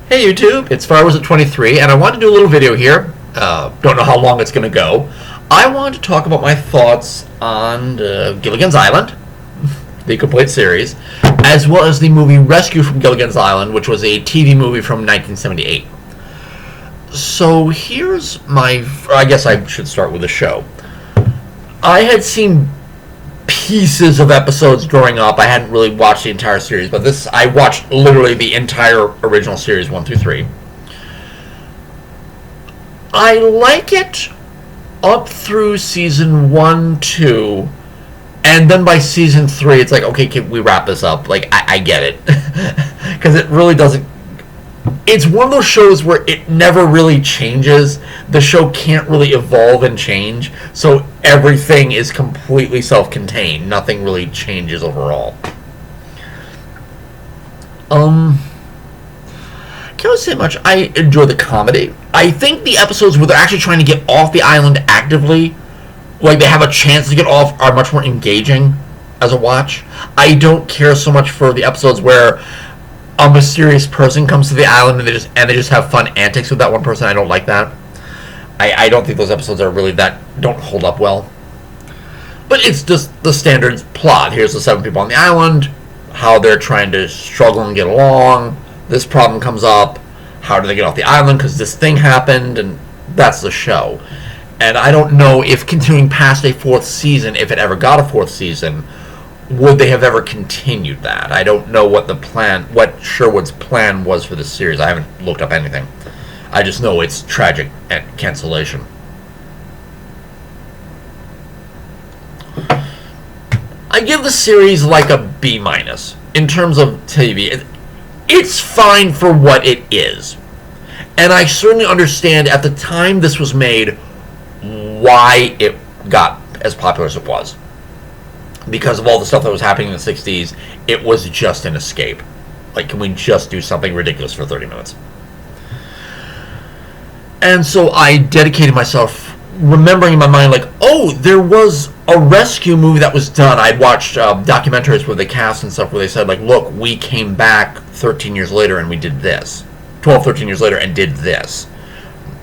Hey YouTube, it's Firewizard23, and I want to do a little video here. Don't know how long it's going to go. I want to talk about my thoughts on Gilligan's Island, the complete series, as well as the movie Rescue from Gilligan's Island, which was a TV movie from 1978. So here's I guess I should start with the show. I had seen pieces of episodes growing up. I hadn't really watched the entire series, but I watched literally the entire original series 1 through 3. I like it up through season 1, 2, and then by season 3 it's like, okay, can we wrap this up? Like, I get it. Because it really doesn't. It's one of those shows where it never really changes. The show can't really evolve and change, so everything is completely self-contained. Nothing really changes overall. Can't really say much. I enjoy the comedy. I think the episodes where they're actually trying to get off the island actively, like they have a chance to get off, are much more engaging as a watch. I don't care so much for the episodes where a mysterious person comes to the island and they just have fun antics with that one person. I don't like that. I don't think those episodes are really don't hold up well. But it's just the standard plot. Here's the 7 people on the island, how they're trying to struggle and get along. This problem comes up. How do they get off the island because this thing happened? And that's the show. And I don't know if continuing past a 4th season, if it ever got a 4th season, would they have ever continued that? I don't know what Sherwood's plan was for this series. I haven't looked up anything. I just know it's tragic at cancellation. I give the series like a B- in terms of TV. It's fine for what it is. And I certainly understand at the time this was made why it got as popular as it was. Because of all the stuff that was happening in the 60s, it was just an escape. Like, can we just do something ridiculous for 30 minutes? And so I dedicated myself remembering in my mind, like, oh, there was a rescue movie that was done. I'd watched documentaries with the cast and stuff where they said, like, look, we came back 13 years later and we did this. 12, 13 years later and did this.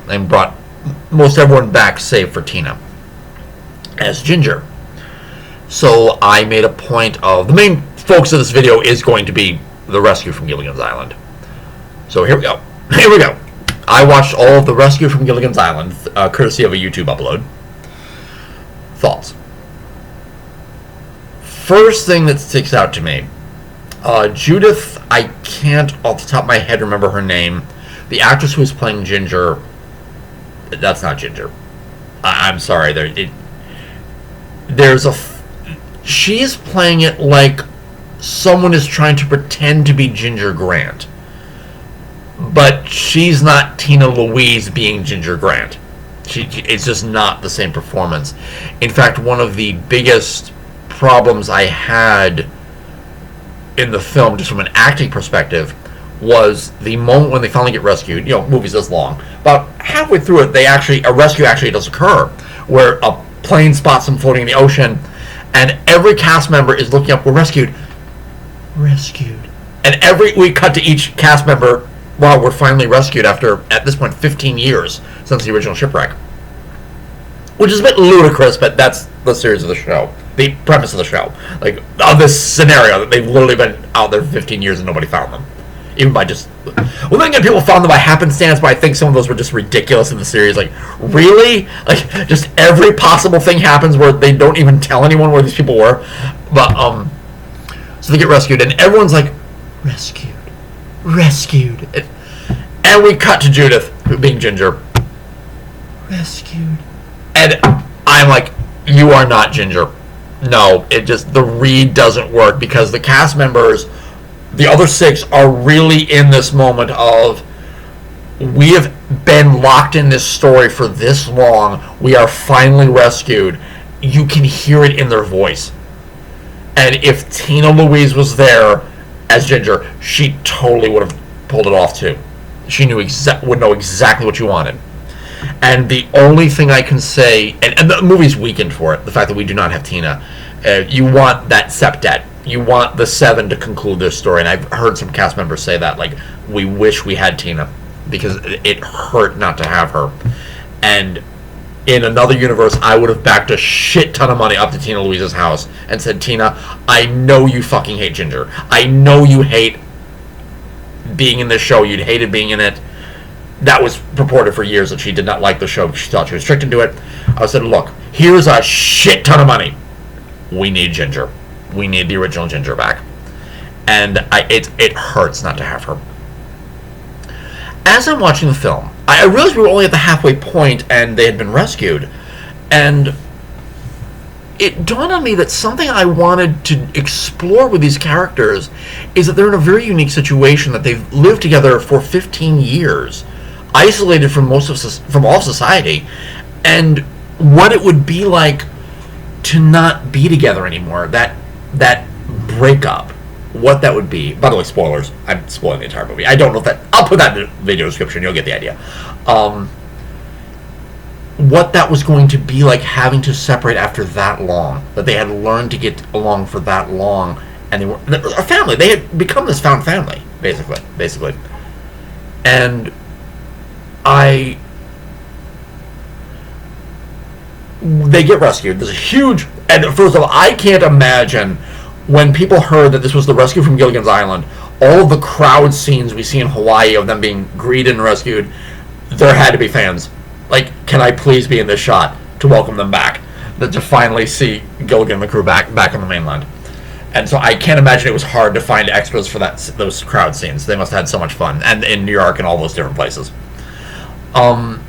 And brought most everyone back save for Tina as Ginger. So I made a point of, the main focus of this video is going to be the rescue from Gilligan's Island. So here we go. Here we go. I watched all of the Rescue from Gilligan's Island, courtesy of a YouTube upload. Thoughts? First thing that sticks out to me, Judith, I can't off the top of my head remember her name. The actress who was playing Ginger, that's not Ginger. I'm sorry. She's playing it like someone is trying to pretend to be Ginger Grant. But she's not Tina Louise being Ginger Grant. It's just not the same performance. In fact, one of the biggest problems I had in the film, just from an acting perspective, was the moment when they finally get rescued. You know, movies this long. About halfway through it, a rescue actually does occur, where a plane spots them floating in the ocean, and every cast member is looking up, we're rescued. Rescued. And we cut to each cast member, wow, we're finally rescued after, at this point, 15 years since the original shipwreck. Which is a bit ludicrous, but that's the series of the show. The premise of the show. Like, of this scenario, that they've literally been out there for 15 years and nobody found them. Even by just... Well, then again, people found them by happenstance, but I think some of those were just ridiculous in the series. Like, really? Like, just every possible thing happens where they don't even tell anyone where these people were. But, so they get rescued, and everyone's like, rescued. And we cut to Judith, being Ginger. Rescued. And I'm like, you are not Ginger. No, the read doesn't work, because the cast members, the other 6, are really in this moment of, we have been locked in this story for this long, we are finally rescued. You can hear it in their voice. And if Tina Louise was there as Ginger, she totally would have pulled it off too. She would know exactly what you wanted. And the only thing I can say, and the movie's weakened for it, the fact that we do not have Tina, you want that stepdad you want the 7 to conclude their story, and I've heard some cast members say that, like, we wish we had Tina, because it hurt not to have her. And in another universe, I would have backed a shit ton of money up to Tina Louise's house and said, Tina, I know you fucking hate Ginger. I know you hate being in this show. You'd hated being in it. That was purported for years that she did not like the show because she thought she was tricked into it. I said, look, here's a shit ton of money. We need Ginger. We need the original Ginger back. And it hurts not to have her. As I'm watching the film, I realized we were only at the halfway point and they had been rescued. And it dawned on me that something I wanted to explore with these characters is that they're in a very unique situation, that they've lived together for 15 years, isolated from all of society, and what it would be like to not be together anymore, that breakup, what that would be. By the way, spoilers. I'm spoiling the entire movie. I don't know if that... I'll put that in the video description. You'll get the idea. What that was going to be like, having to separate after that long. That they had learned to get along for that long. And they were a family. They had become this found family, basically. And they get rescued. There's a huge... And first of all, I can't imagine... When people heard that this was the rescue from Gilligan's Island, all of the crowd scenes we see in Hawaii of them being greeted and rescued, there had to be fans. Like, can I please be in this shot to welcome them back? To finally see Gilligan and the crew back on the mainland. And so I can't imagine it was hard to find extras for those crowd scenes. They must have had so much fun. And in New York and all those different places. And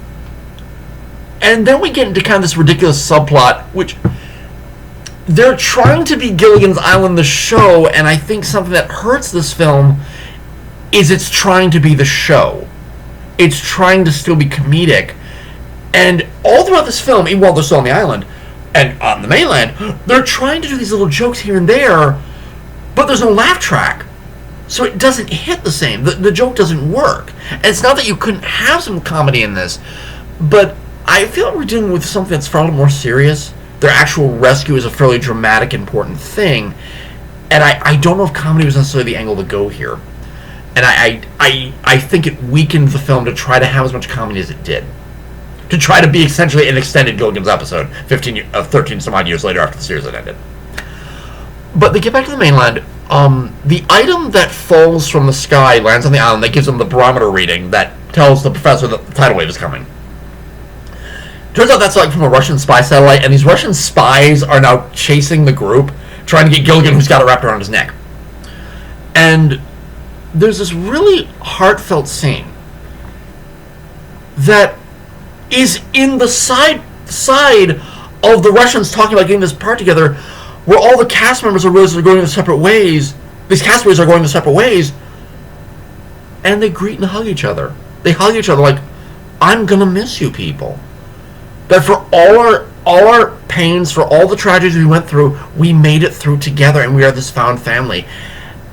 then we get into kind of this ridiculous subplot, which... They're trying to be Gilligan's Island the show, and I think something that hurts this film is it's trying to be the show. It's trying to still be comedic. And all throughout this film, even while they're still on the island and on the mainland, they're trying to do these little jokes here and there, but there's no laugh track. So it doesn't hit the same. The joke doesn't work. And it's not that you couldn't have some comedy in this, but I feel like we're dealing with something that's far more serious. Their actual rescue is a fairly dramatic, important thing, and I don't know if comedy was necessarily the angle to go here. And I think it weakened the film to try to have as much comedy as it did, to try to be essentially an extended Gilligan's episode 13 some odd years later after the series had ended. But they get back to the mainland. The item that falls from the sky lands on the island. That gives them the barometer reading that tells the professor that the tidal wave is coming. Turns out that's like from a Russian spy satellite, and these Russian spies are now chasing the group, trying to get Gilligan, who's got it wrapped around his neck. And there's this really heartfelt scene that is in the side of the Russians talking about getting this part together, where all the cast members are realizing they're going their separate ways. These castaways are going their separate ways, and they greet and hug each other. They hug each other like, I'm gonna miss you people. That for all our pains, for all the tragedies we went through, we made it through together, and we are this found family.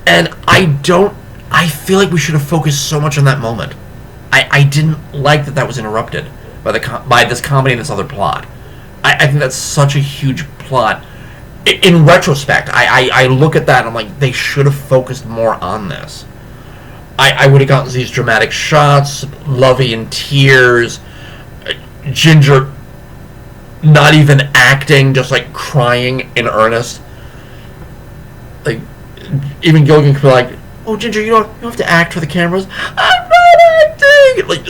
And I feel like we should have focused so much on that moment. I didn't like that was interrupted by this comedy and this other plot. I think that's such a huge plot. In retrospect, I look at that and I'm like, they should have focused more on this. I would have gotten these dramatic shots, Lovey in tears, Ginger not even acting, just like crying in earnest. Like, even Gilligan could be like, oh, Ginger, you don't have to act for the cameras. I'm not acting! Like,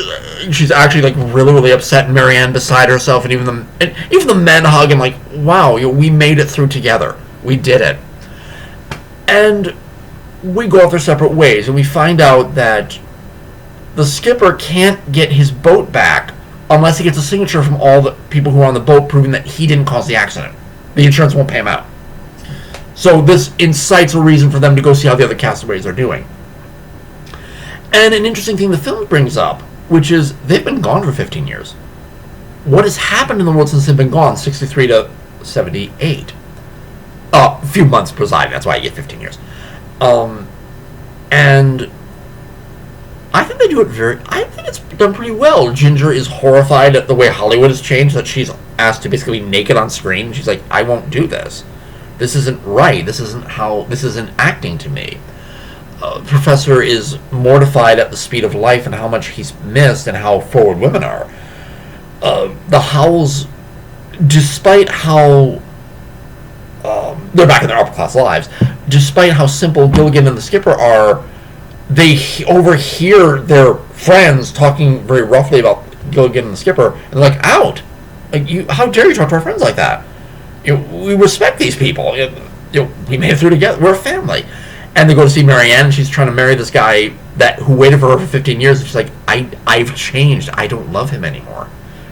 she's actually like really upset, and Marianne beside herself, and even the men hug and like, wow, we made it through together. We did it. And we go off their separate ways, and we find out that the skipper can't get his boat back unless he gets a signature from all the people who are on the boat proving that he didn't cause the accident. The insurance won't pay him out. So this incites a reason for them to go see how the other castaways are doing. And an interesting thing the film brings up, which is they've been gone for 15 years. What has happened in the world since they've been gone, 63 to 78? A few months presiding, that's why I get 15 years. And I think they do it I think it's done pretty well. Ginger is horrified at the way Hollywood has changed, that she's asked to basically be naked on screen. She's like, I won't do this. This isn't right. This isn't acting to me. Professor is mortified at the speed of life and how much he's missed and how forward women are. The Howells, despite how they're back in their upper class lives, despite how simple Gilligan and the skipper are, they overhear their friends talking very roughly about Gilligan and the skipper, and they're like, "Out! Like, how dare you talk to our friends like that? We respect these people. We made it through together. We're a family." And they go to see Marianne, and she's trying to marry this guy who waited for her for 15 years, and she's like, I've changed. I don't love him anymore.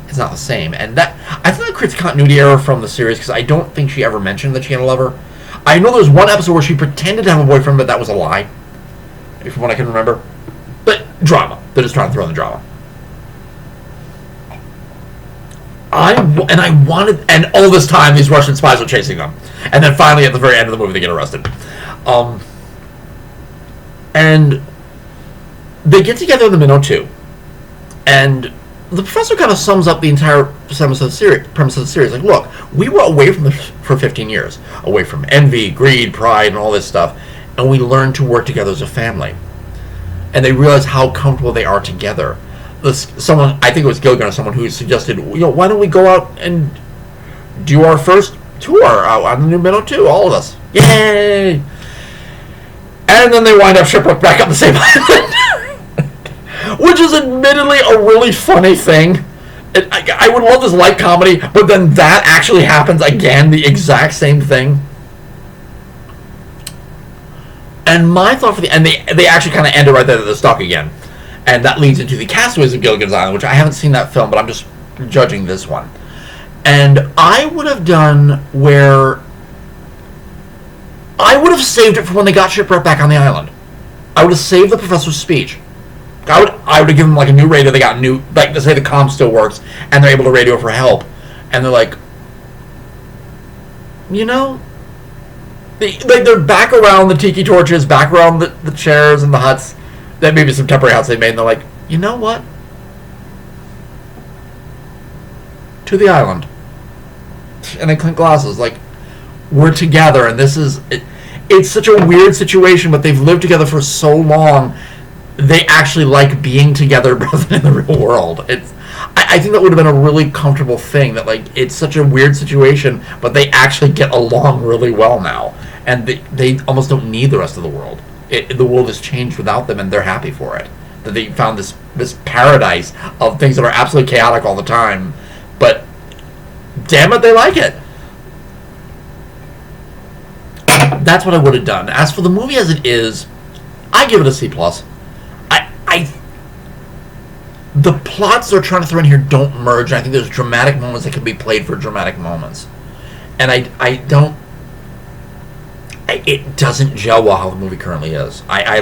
It's not the same. And I think that creates a continuity error from the series, because I don't think she ever mentioned that she had a lover. I know there's one episode where she pretended to have a boyfriend, but that was a lie, from what I can remember. But drama. They're just trying to throw in the drama. And all this time, these Russian spies are chasing them. And then finally, at the very end of the movie, they get arrested. And they get together in the Minnow 2. And the professor kind of sums up the entire premise of the series. Like, look, we were away from for 15 years. Away from envy, greed, pride, and all this stuff. And we learned to work together as a family. And they realize how comfortable they are together. Someone, I think it was Gilligan or someone, who suggested, why don't we go out and do our first tour out on the new Minnow 2, all of us. Yay! And then they wind up shipwrecked back on the same island. Which is admittedly a really funny thing. I would love this light comedy, but then that actually happens again, the exact same thing. And my thought and they actually kind of end it right there that they're stuck again. And that leads into the Castaways of Gilligan's Island, which I haven't seen that film, but I'm just judging this one. And I would have done where I would have saved it for when they got shipwrecked back on the island. I would have saved the professor's speech. I would have given them like a new radio. They got new, like, to say the comm still works, and they're able to radio for help. And they're like, they're back around the tiki torches, back around the chairs and the huts, that maybe some temporary huts they made, and they're like, you know what? To the island. And they clink glasses, like, we're together, and this is... It's such a weird situation, but they've lived together for so long, they actually like being together rather than in the real world. I think that would have been a really comfortable thing, that, like, it's such a weird situation, but they actually get along really well now. And they almost don't need the rest of the world. The world has changed without them, and they're happy for it. That they found this paradise of things that are absolutely chaotic all the time, but damn it, they like it. That's what I would have done. As for the movie as it is, I give it a C+. The plots they're trying to throw in here don't merge. I think there's dramatic moments that can be played for dramatic moments. And it doesn't gel well how the movie currently is. I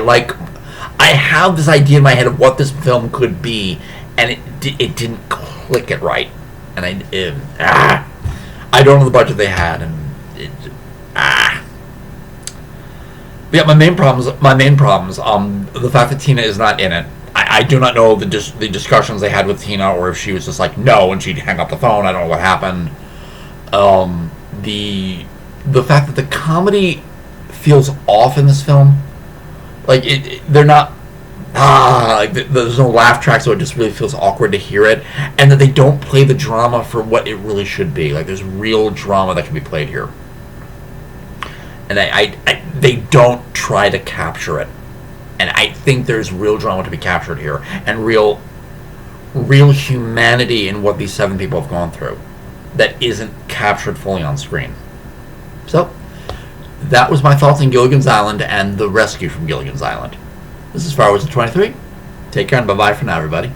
have this idea in my head of what this film could be, and it didn't click it right. And I don't know the budget they had, and Yeah, my main problems. The fact that Tina is not in it. I do not know the discussions they had with Tina, or if she was just like no and she'd hang up the phone. I don't know what happened. The fact that the comedy feels off in this film, like they're not. There's no laugh track, so it just really feels awkward to hear it, and that they don't play the drama for what it really should be. Like, there's real drama that can be played here, and they don't try to capture it. And I think there's real drama to be captured here, and real humanity in what these 7 people have gone through that isn't captured fully on screen. So, that was my thoughts on Gilligan's Island and the rescue from Gilligan's Island. This is Firewizard23. Take care and bye-bye for now, everybody.